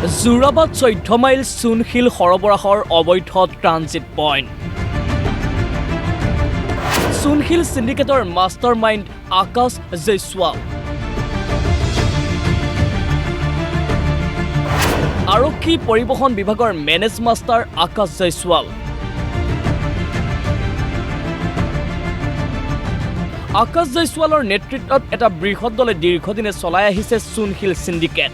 যোৰাবাদ 14 mile চূণশিল সৰবৰাহৰ অবৈধ transit point. চূণশিল সিন্ডিকেটৰ master mind আকাশ জয়ছোৱাল। আৰক্ষী পৰিবহণ বিভাগৰ মেনেজ মাষ্টাৰ আকাশ জয়ছোৱাল। আকাশ জয়ছোৱালৰ নেতৃত্বত এটা বৃহৎ দলে দীৰ্ঘদিনে চলাই আহিছে চূণশিল সিন্ডিকেট।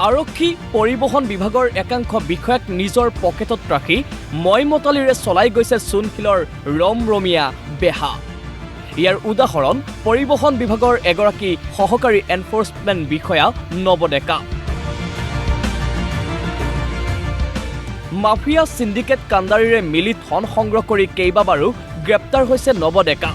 আৰক্ষী পৰিবহণ বিভাগৰ একাংশ বিষয়াক নিজৰ পকেটত ৰাখি মইমতালিৰে চলাই গৈছে চূণশিলৰ ৰমৰমীয়া বেহা। ইয়াৰ উদাহৰণ পৰিবহণ বিভাগৰ এগৰাকী সহকাৰী এনফৰ্চমেণ্ট বিষয়া নৱডেকা। মাফিয়া সিন্ডিকেট কাণ্ডাৰীৰে মিলি ধন সংগ্ৰহ কৰি কেইবাবাৰো গ্ৰেপ্তাৰ হৈছে নৱডেকা।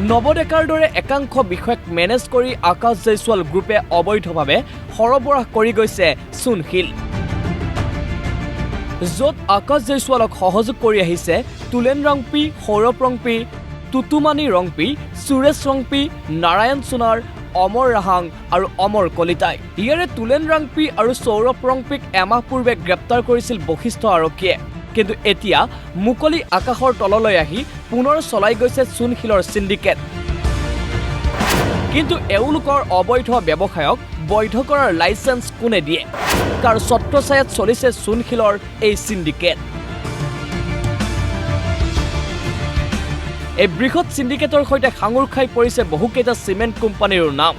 নৱডেকাৰ দৰে একাংশ বিষয়াক মেনেজ কৰি আকাশ জয়ছোৱাল গ্ৰুপে অবৈধভাৱে সৰবৰাহ কৰি গৈছে চূণশিল। য'ত আকাশ জয়ছোৱালক সহযোগ কৰি আহিছে তুলেন ৰংপি, সৌৰভ ৰংপি, টুটুমানি ৰংপি, সুৰেশ ৰংপি, নাৰায়ণ সোণাৰ, অমৰ ৰাহাং আৰু অমৰ কলিতাই। ইয়াৰে তুলেন ৰংপি আৰু সৌৰভ ৰংপিক এমাহ পূৰ্বে গ্ৰেপ্তাৰ কৰিছিল বশিষ্ঠ আৰক্ষীয়ে। কিন্তু এতিয়া মুকলি আকাশৰ তললৈ আহি পুনৰ চলাই গৈছে চূণশিলৰ সিন্ডিকেট। কিন্তু এওঁলোকৰ অবৈধ ব্যৱসায়ক বৈধ কৰাৰ লাইচেন্স কোনে দিয়ে? কাৰ ছত্ৰছায়াত চলিছে চূণশিলৰ এই সিন্ডিকেট? এই বৃহৎ সিন্ডিকেটৰ সৈতে সাঙুৰ খাই পৰিছে বহুকেইটা চিমেণ্ট কোম্পানীৰো নাম।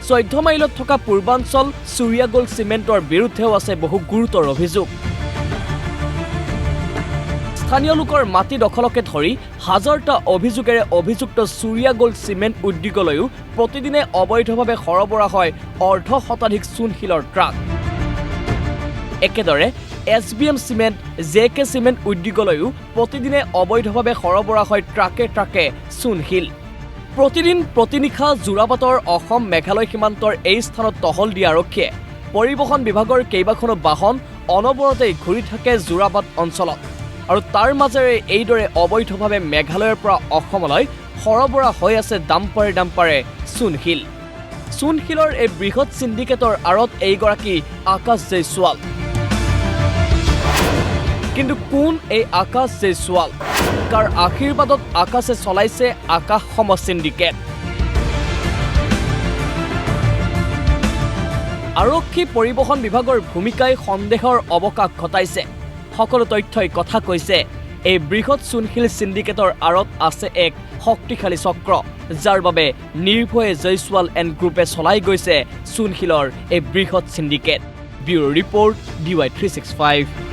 14 মাইলত থকা পূৰ্বাঞ্চল সূৰ্যা গোল্ড চিমেণ্টৰ বিৰুদ্ধেও আছে বহু গুৰুতৰ অভিযোগ। স্থানীয় লোকৰ মাটি দখলকে ধৰি হাজাৰটা অভিযোগেৰে অভিযুক্ত সূৰ্যা গোল্ড চিমেণ্ট উদ্যোগলৈও প্ৰতিদিনে অবৈধভাৱে সৰবৰাহ হয় অৰ্ধশতাধিক চূণশিলৰ ট্ৰাক। একেদৰে SBM চিমেণ্ট, JK চিমেণ্ট উদ্যোগলৈও প্ৰতিদিনে অবৈধভাৱে সৰবৰাহ হয় ট্ৰাকে ট্ৰাকে চূণশিল। প্ৰতিদিন প্ৰতিনিশা যোৰাবাটৰ অসম মেঘালয় সীমান্তৰ এই স্থানত টহল দিয়া আৰক্ষীয়ে পৰিবহণ বিভাগৰ কেইবাখনো বাহন অনবৰতেই ঘূৰি থাকে যোৰাবাট অঞ্চলত। আৰু তাৰ মাজেৰে এইদৰে অবৈধভাৱে মেঘালয়ৰ পৰা অসমলৈ সৰবৰাহ হৈ আছে ডাম্পাৰে চূণশিল। চূণশিলৰ এই বৃহৎ সিন্ডিকেটৰ আঁৰত এইগৰাকী আকাশ জয়ছোৱাল। কিন্তু কোন এই আকাশ জয়ছোৱাল? কাৰ আশীৰ্বাদত আকাশে চলাইছে আকাশ সম সিন্ডিকেট? আৰক্ষী পৰিবহণ বিভাগৰ ভূমিকাই সন্দেহৰ অৱকাশ ঘটাইছে। সকলো তথ্যই কথা কৈছে এই বৃহৎ চূণশিল সিন্ডিকেটৰ আঁৰত আছে এক শক্তিশালী চক্ৰ, যাৰ বাবে নিৰ্ভয়ে জয়ছোৱাল এণ্ড গ্ৰুপে চলাই গৈছে চূণশিলৰ এই বৃহৎ সিন্ডিকেট। Bureau report DY365।